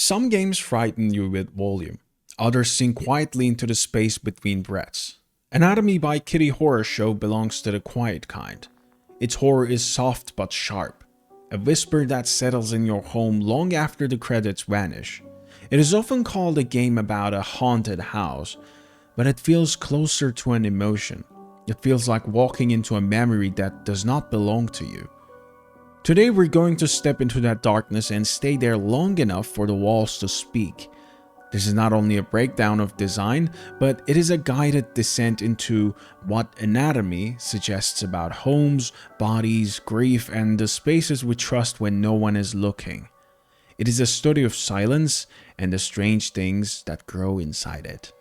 Some games frighten you with volume, others sink quietly into the space between breaths. Anatomy by Kitty Horrorshow belongs to the quiet kind. Its horror is soft but sharp, a whisper that settles in your home long after the credits vanish. It is often called a game about a haunted house, but it feels closer to an emotion. It feels like walking into a memory that does not belong to you. Today we're going to step into that darkness and stay there long enough for the walls to speak. This is not only a breakdown of design, but it is a guided descent into what anatomy suggests about homes, bodies, grief, and the spaces we trust when no one is looking. It is a study of silence and the strange things that grow inside it.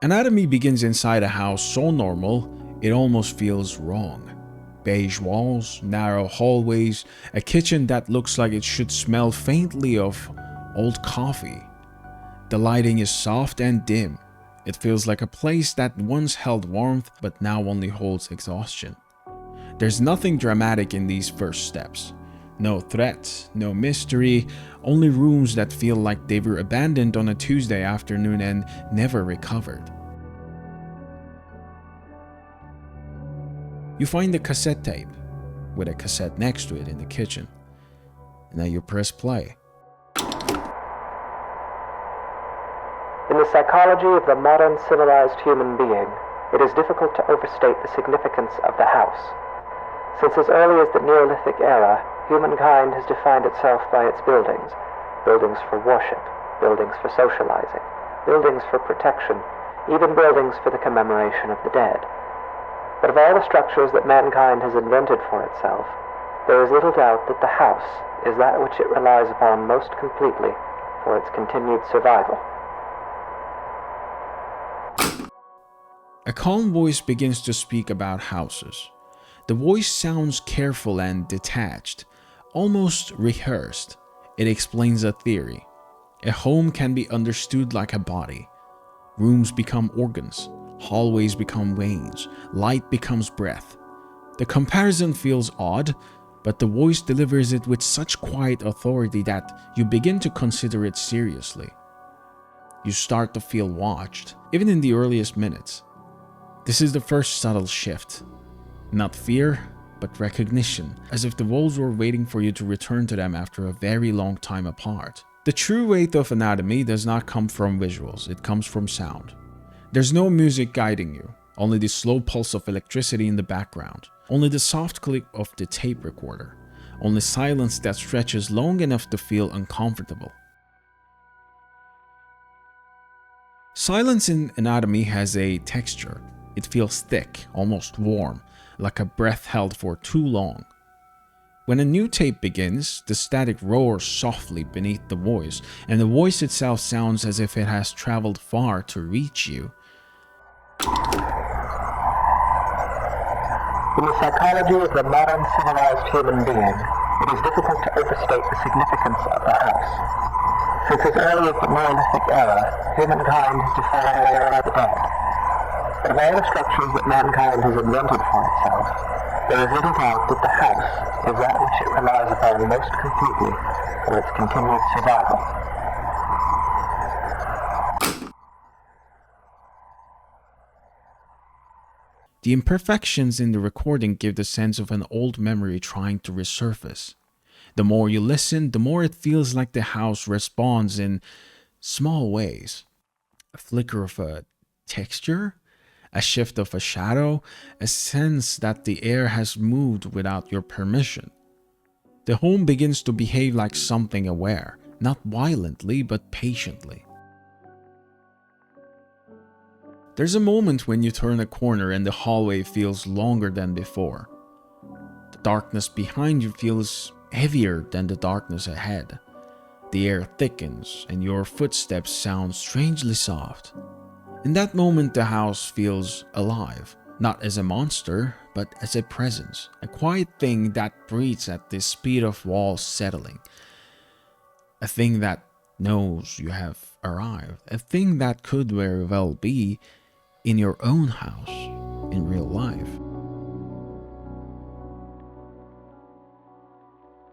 Anatomy begins inside a house so normal, it almost feels wrong. Beige walls, narrow hallways, a kitchen that looks like it should smell faintly of old coffee. The lighting is soft and dim. It feels like a place that once held warmth but now only holds exhaustion. There's nothing dramatic in these first steps. No threat, no mystery, only rooms that feel like they were abandoned on a Tuesday afternoon and never recovered. You find a cassette tape, with a cassette next to it in the kitchen. Now you press play. In the psychology of the modern civilized human being, it is difficult to overstate the significance of the house. Since as early as the Neolithic era, humankind has defined itself by its buildings. Buildings for worship, buildings for socializing, buildings for protection, even buildings for the commemoration of the dead. But of all the structures that mankind has invented for itself, there is little doubt that the house is that which it relies upon most completely for its continued survival. A calm voice begins to speak about houses. The voice sounds careful and detached, almost rehearsed. It explains a theory. A home can be understood like a body. Rooms become organs. Hallways become veins, light becomes breath. The comparison feels odd, but the voice delivers it with such quiet authority that you begin to consider it seriously. You start to feel watched, even in the earliest minutes. This is the first subtle shift. Not fear, but recognition, as if the walls were waiting for you to return to them after a very long time apart. The true weight of anatomy does not come from visuals, it comes from sound. There's no music guiding you, only the slow pulse of electricity in the background, only the soft click of the tape recorder, only silence that stretches long enough to feel uncomfortable. Silence in anatomy has a texture. It feels thick, almost warm, like a breath held for too long. When a new tape begins, the static roars softly beneath the voice, and the voice itself sounds as if it has traveled far to reach you. In the psychology of the modern civilized human being, it is difficult to overstate the significance of the house. Since as early as the Neolithic era, humankind has defined the era of the dead. But of all the structures that mankind has invented for itself, there is little doubt that the house is that which it relies upon most completely for its continued survival. The imperfections in the recording give the sense of an old memory trying to resurface. The more you listen, the more it feels like the house responds in small ways. A flicker of a texture, a shift of a shadow, a sense that the air has moved without your permission. The home begins to behave like something aware, not violently but patiently. There's a moment when you turn a corner and the hallway feels longer than before. The darkness behind you feels heavier than the darkness ahead. The air thickens and your footsteps sound strangely soft. In that moment, the house feels alive, not as a monster, but as a presence, a quiet thing that breathes at the speed of walls settling. A thing that knows you have arrived. A thing that could very well be in your own house, in real life.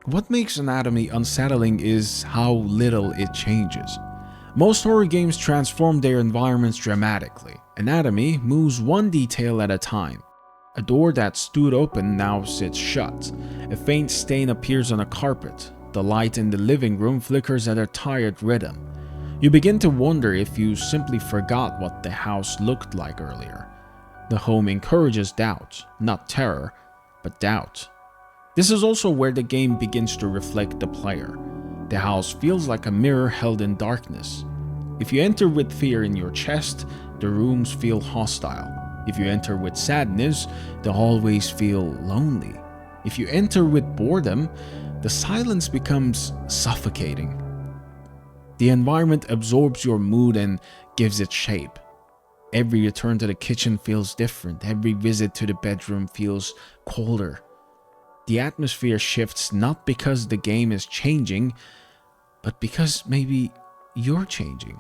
What makes Anatomy unsettling is how little it changes. Most horror games transform their environments dramatically. Anatomy moves one detail at a time. A door that stood open now sits shut. A faint stain appears on a carpet. The light in the living room flickers at a tired rhythm. You begin to wonder if you simply forgot what the house looked like earlier. The home encourages doubt, not terror, but doubt. This is also where the game begins to reflect the player. The house feels like a mirror held in darkness. If you enter with fear in your chest, the rooms feel hostile. If you enter with sadness, the hallways feel lonely. If you enter with boredom, the silence becomes suffocating. The environment absorbs your mood and gives it shape. Every return to the kitchen feels different. Every visit to the bedroom feels colder. The atmosphere shifts not because the game is changing, but because maybe you're changing.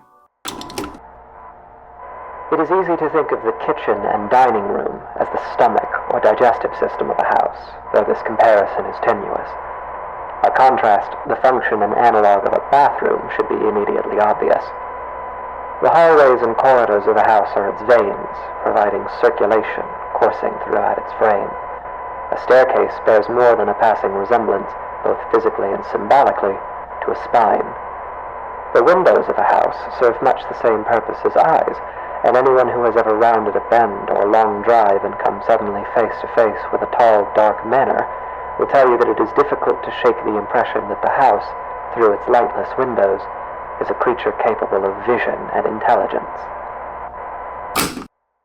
It is easy to think of the kitchen and dining room as the stomach or digestive system of a house, though this comparison is tenuous. By contrast, the function and analog of a bathroom should be immediately obvious. The hallways and corridors of a house are its veins, providing circulation coursing throughout its frame. A staircase bears more than a passing resemblance, both physically and symbolically, to a spine. The windows of a house serve much the same purpose as eyes, and anyone who has ever rounded a bend or long drive and come suddenly face to face with a tall, dark manor will tell you that it is difficult to shake the impression that the house, through its lightless windows, is a creature capable of vision and intelligence.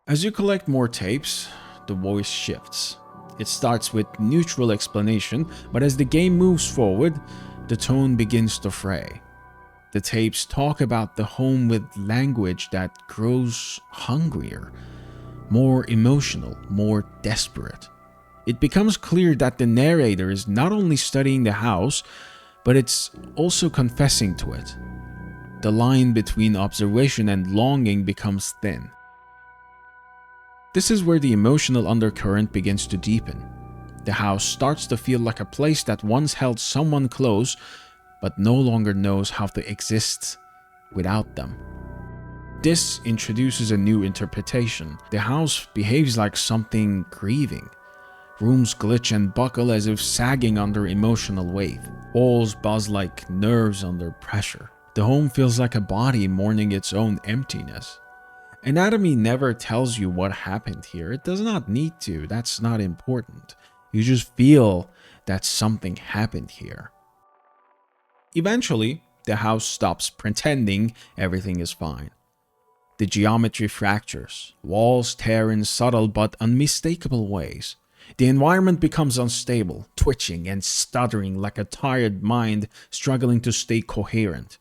As you collect more tapes, the voice shifts. It starts with neutral explanation, but as the game moves forward, the tone begins to fray. The tapes talk about the home with language that grows hungrier, more emotional, more desperate. It becomes clear that the narrator is not only studying the house, but it's also confessing to it. The line between observation and longing becomes thin. This is where the emotional undercurrent begins to deepen. The house starts to feel like a place that once held someone close, but no longer knows how to exist without them. This introduces a new interpretation. The house behaves like something grieving. Rooms glitch and buckle as if sagging under emotional weight. Walls buzz like nerves under pressure. The home feels like a body mourning its own emptiness. Anatomy never tells you what happened here. It does not need to. That's not important. You just feel that something happened here. Eventually, the house stops pretending everything is fine. The geometry fractures. Walls tear in subtle but unmistakable ways. The environment becomes unstable, twitching and stuttering like a tired mind struggling to stay coherent.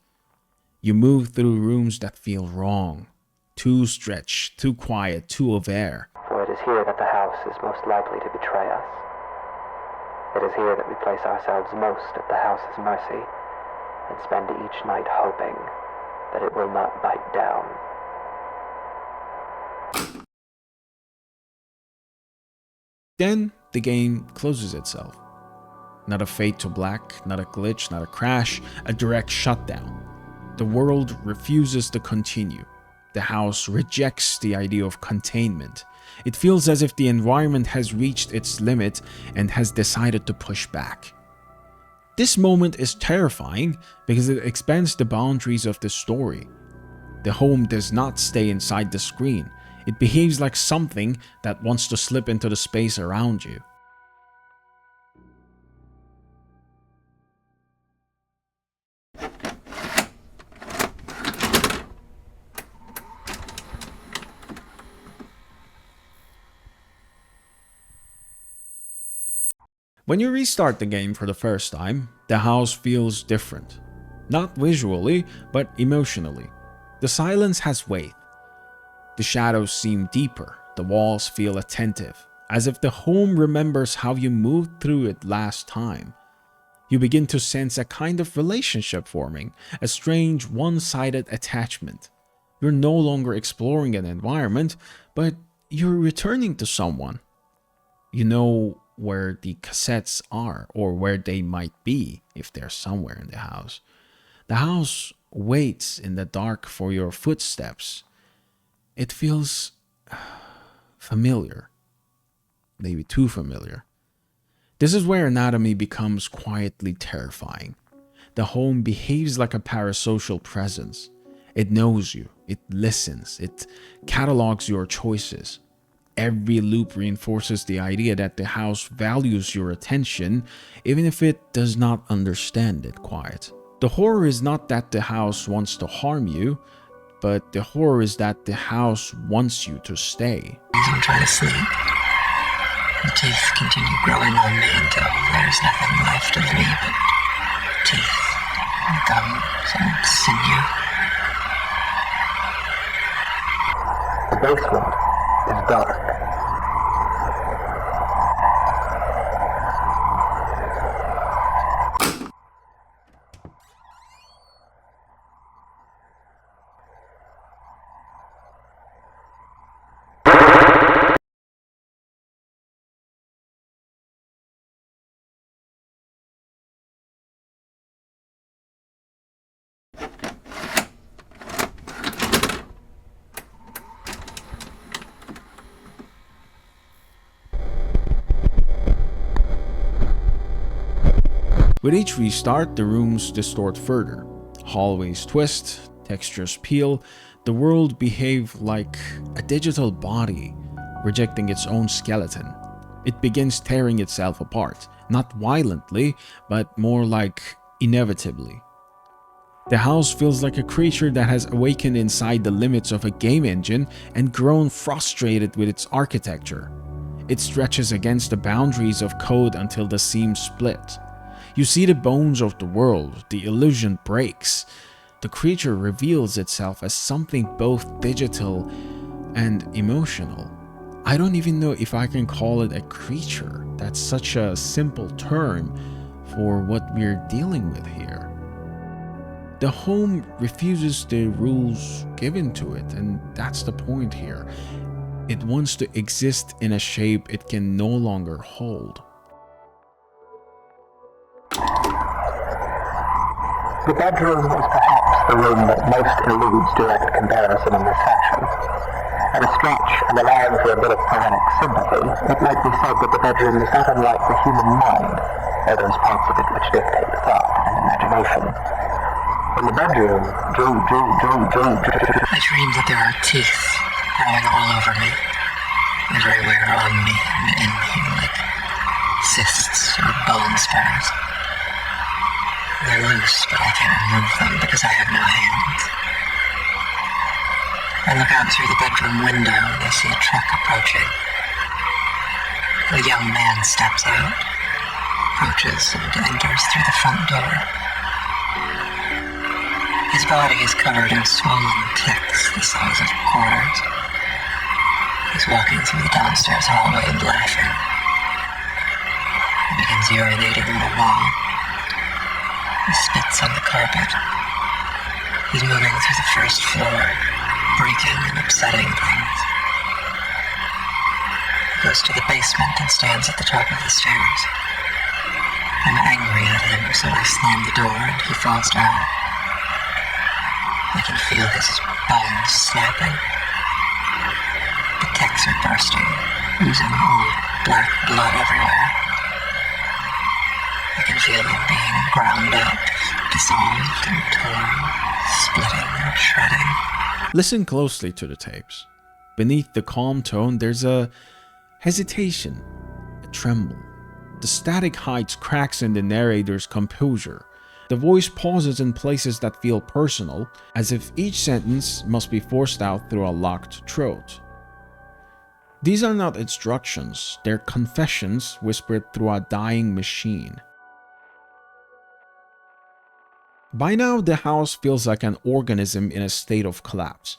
You move through rooms that feel wrong. Too stretched, too quiet, too aware. For it is here that the house is most likely to betray us. It is here that we place ourselves most at the house's mercy and spend each night hoping that it will not bite down. Then the game closes itself. Not a fade to black, not a glitch, not a crash, a direct shutdown. The world refuses to continue. The house rejects the idea of containment. It feels as if the environment has reached its limit and has decided to push back. This moment is terrifying because it expands the boundaries of the story. The home does not stay inside the screen. It behaves like something that wants to slip into the space around you. When you restart the game for the first time, the house feels different. Not visually, but emotionally. The silence has weight. The shadows seem deeper. The walls feel attentive. as if the home remembers how you moved through it last time. You begin to sense a kind of relationship forming, a strange one-sided attachment. You're no longer exploring an environment, but you're returning to someone. You know where the cassettes are, or where they might be if they're somewhere in the house. The house waits in the dark for your footsteps. It feels familiar, maybe too familiar. This is where anatomy becomes quietly terrifying. The home behaves like a parasocial presence. It knows you, it listens, it catalogs your choices. Every loop reinforces the idea that the house values your attention, even if it does not understand it quite. The horror is not that the house wants to harm you, but the horror is that the house wants you to stay. I'm trying to sleep. The teeth continue growing on me until there's nothing left of me but teeth and gums and sinew. The basement is dark. With each restart, the rooms distort further. Hallways twist, textures peel, the world behaves like a digital body, rejecting its own skeleton. It begins tearing itself apart, not violently, but more like inevitably. The house feels like a creature that has awakened inside the limits of a game engine and grown frustrated with its architecture. It stretches against the boundaries of code until the seams split. You see the bones of the world, the illusion breaks. The creature reveals itself as something both digital and emotional. I don't even know if I can call it a creature. That's such a simple term for what we're dealing with here. The home refuses the rules given to it, and that's the point here. It wants to exist in a shape it can no longer hold. The bedroom is perhaps the room that most eludes direct comparison in this section. At a stretch, and allowing for a bit of poetic sympathy, it might be said that the bedroom is not unlike the human mind, or those parts of it which dictate thought and imagination. In the bedroom, I dream that there are teeth growing all over me, everywhere on me and in me, like cysts or bone spurs. They're loose, but I can't remove them because I have no hands. I look out through the bedroom window and I see a truck approaching. A young man steps out, approaches, and enters through the front door. His body is covered in swollen ticks the size of quarters. He's walking through the downstairs hallway and laughing. He begins urinating on the wall. He spits on the carpet. He's moving through the first floor, breaking and upsetting things. He goes to the basement and stands at the top of the stairs. I'm angry at him, so I slam the door and he falls down. I can feel his bones snapping. The ticks are bursting, oozing old black blood everywhere. I can feel him being ground up, dissolved and torn, splitting and shredding. Listen closely to the tapes. Beneath the calm tone, there's a hesitation, a tremble. The static hides cracks in the narrator's composure. The voice pauses in places that feel personal, as if each sentence must be forced out through a locked throat. These are not instructions, they're confessions whispered through a dying machine. By now, the house feels like an organism in a state of collapse.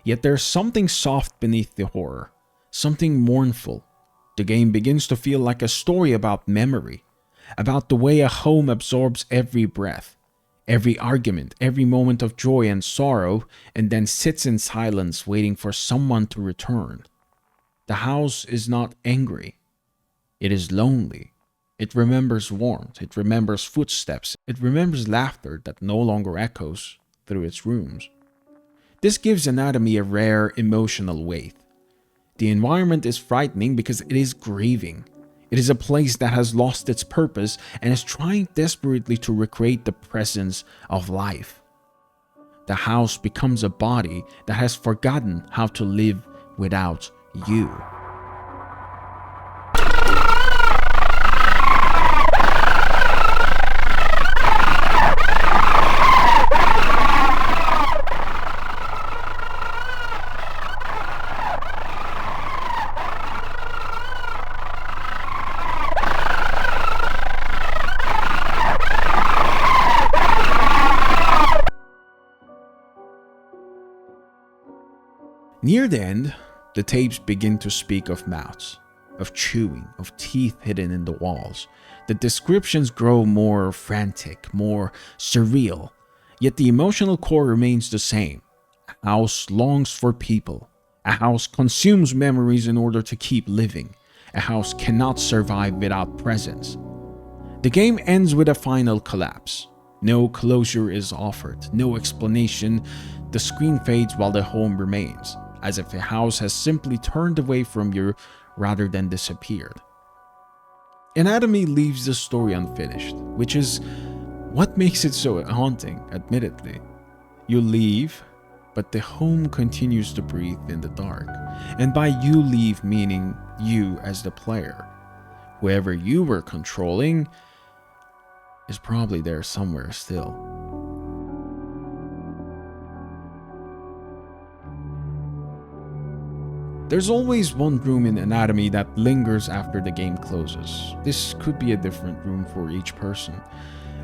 Yet there's something soft beneath the horror, something mournful. The game begins to feel like a story about memory, about the way a home absorbs every breath, every argument, every moment of joy and sorrow, and then sits in silence waiting for someone to return. The house is not angry. It is lonely. It remembers warmth. It remembers footsteps. It remembers laughter that no longer echoes through its rooms. This gives Anatomy a rare emotional weight. The environment is frightening because it is grieving. It is a place that has lost its purpose and is trying desperately to recreate the presence of life. The house becomes a body that has forgotten how to live without you. Near the end, the tapes begin to speak of mouths, of chewing, of teeth hidden in the walls. The descriptions grow more frantic, more surreal, yet the emotional core remains the same. A house longs for people. A house consumes memories in order to keep living. A house cannot survive without presence. The game ends with a final collapse. No closure is offered, no explanation. The screen fades while the home remains, as if the house has simply turned away from you rather than disappeared. Anatomy leaves the story unfinished, which is what makes it so haunting, admittedly. You leave, but the home continues to breathe in the dark. And by you leave, meaning you as the player. Whoever you were controlling is probably there somewhere still. There's always one room in Anatomy that lingers after the game closes. This could be a different room for each person.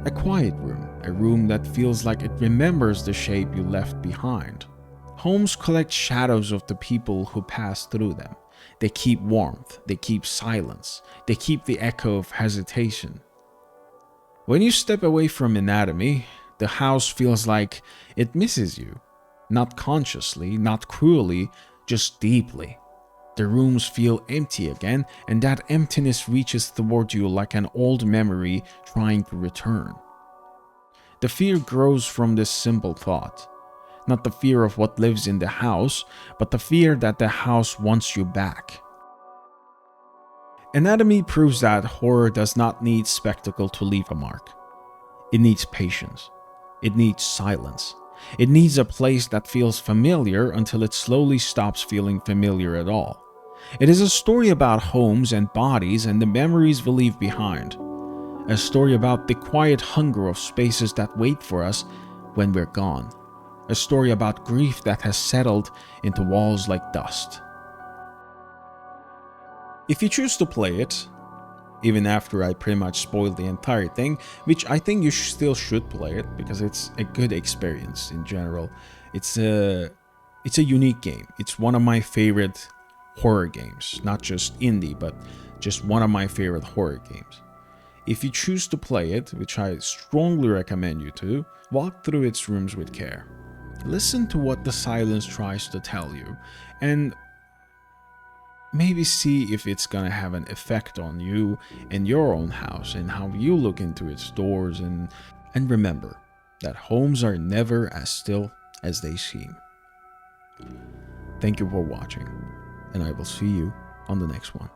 A quiet room, a room that feels like it remembers the shape you left behind. Homes collect shadows of the people who passed through them. They keep warmth, they keep silence, they keep the echo of hesitation. When you step away from Anatomy, the house feels like it misses you. Not consciously, not cruelly, just deeply. The rooms feel empty again, and that emptiness reaches toward you like an old memory trying to return. The fear grows from this simple thought. Not the fear of what lives in the house, but the fear that the house wants you back. Anatomy proves that horror does not need spectacle to leave a mark. It needs patience. It needs silence. It needs a place that feels familiar until it slowly stops feeling familiar at all. It is a story about homes and bodies and the memories we leave behind. A story about the quiet hunger of spaces that wait for us when we're gone. A story about grief that has settled into walls like dust. If you choose to play it, even after I pretty much spoiled the entire thing, which I think you still should play it because it's a good experience in general. It's a unique game. It's one of my favorite horror games, not just indie, but just one of my favorite horror games. If you choose to play it, which I strongly recommend you to, walk through its rooms with care. Listen to what the silence tries to tell you, and maybe see if it's gonna have an effect on you and your own house and how you look into its doors. And remember that homes are never as still as they seem. Thank you for watching, and I will see you on the next one.